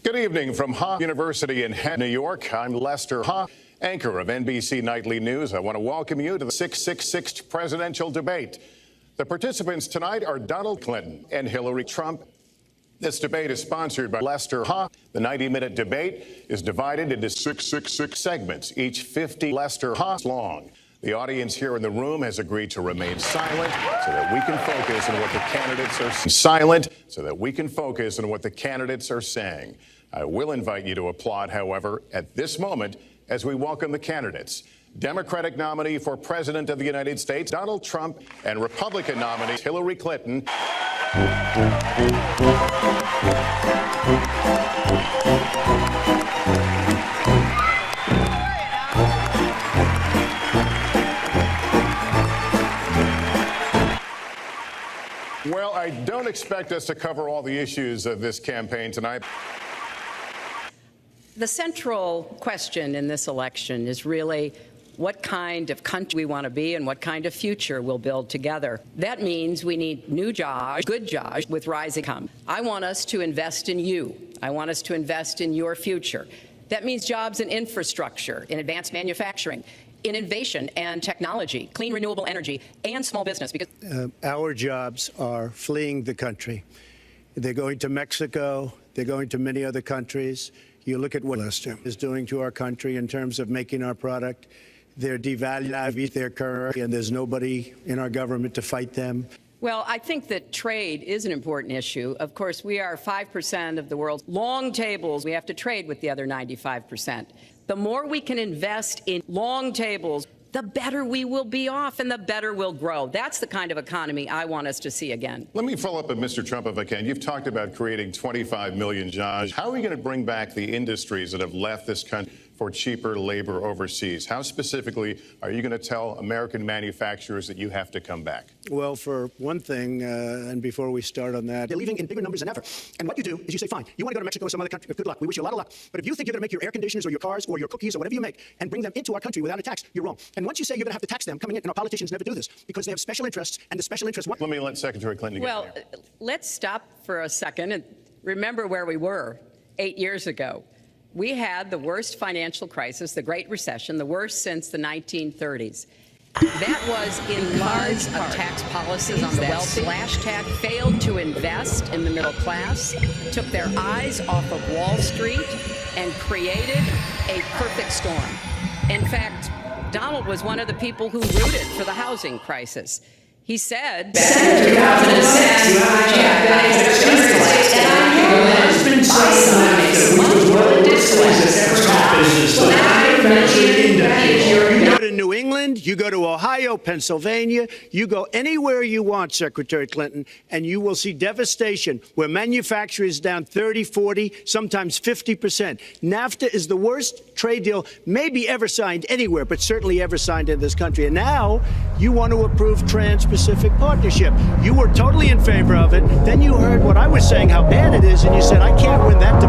Good evening from Hofstra University in New York. I'm Lester Hoff, anchor of NBC Nightly News. I want to welcome you to the 666th presidential debate. The participants tonight are Donald Clinton and Hillary Trump. This debate is sponsored by Lester Hoff. The 90-minute debate is divided into 666 segments, each 50 Lester Hoffs long. The audience here in the room has agreed to remain silent so that we can focus on what the candidates are saying. I will invite you to applaud, however, at this moment as we welcome the candidates. Democratic nominee for President of the United States, Donald Trump, and Republican nominee, Hillary Clinton. Well, I don't expect us to cover all the issues of this campaign tonight. The central question in this election is really what kind of country we want to be and what kind of future we'll build together. That means we need new jobs, good jobs with rising income. I want us to invest in you. I want us to invest in your future. That means jobs in infrastructure, in advanced manufacturing, in innovation and technology, clean renewable energy, and small business. Because our jobs are fleeing the country. They're going to Mexico. They're going to many other countries. You look at what Lester is doing to our country in terms of making our product. They're devaluing their currency, and there's nobody in our government to fight them. Well, I think that trade is an important issue. Of course, we are 5% of the world's long tables. We have to trade with the other 95%. The more we can invest in long tables, the better we will be off and the better we'll grow. That's the kind of economy I want us to see again. Let me follow up with Mr. Trump if I can. You've talked about creating 25 million jobs. How are we going to bring back the industries that have left this country for cheaper labor overseas? How specifically are you going to tell American manufacturers that you have to come back? Well, for one thing, and before we start on that, they're leaving in bigger numbers than ever. And what you do is you say, fine, you want to go to Mexico or some other country, good luck. We wish you a lot of luck. But if you think you're going to make your air conditioners or your cars or your cookies or whatever you make and bring them into our country without a tax, you're wrong. And once you say you're going to have to tax them coming in, and our politicians never do this because they have special interests, and the special interests... Let me let Secretary Clinton get Well, let's stop for a second and remember where we were 8 years ago. We had the worst financial crisis, the Great Recession, the worst since the 1930s. That was in large of tax policies on the wealthy. Slash tax failed to invest in the middle class, took their eyes off of Wall Street, and created a perfect storm. In fact, Donald was one of the people who rooted for the housing crisis. He said, back in 2006, you go to New England, you go to Ohio, Pennsylvania, you go anywhere you want, Secretary Clinton, and you will see devastation where manufacturing is down 30, 40, sometimes 50%. NAFTA is the worst trade deal maybe ever signed anywhere, but certainly ever signed in this country. And now you want to approve Trans-Pacific Partnership. You were totally in favor of it. Then you heard what I was saying, how bad it is, and you said, I can't win that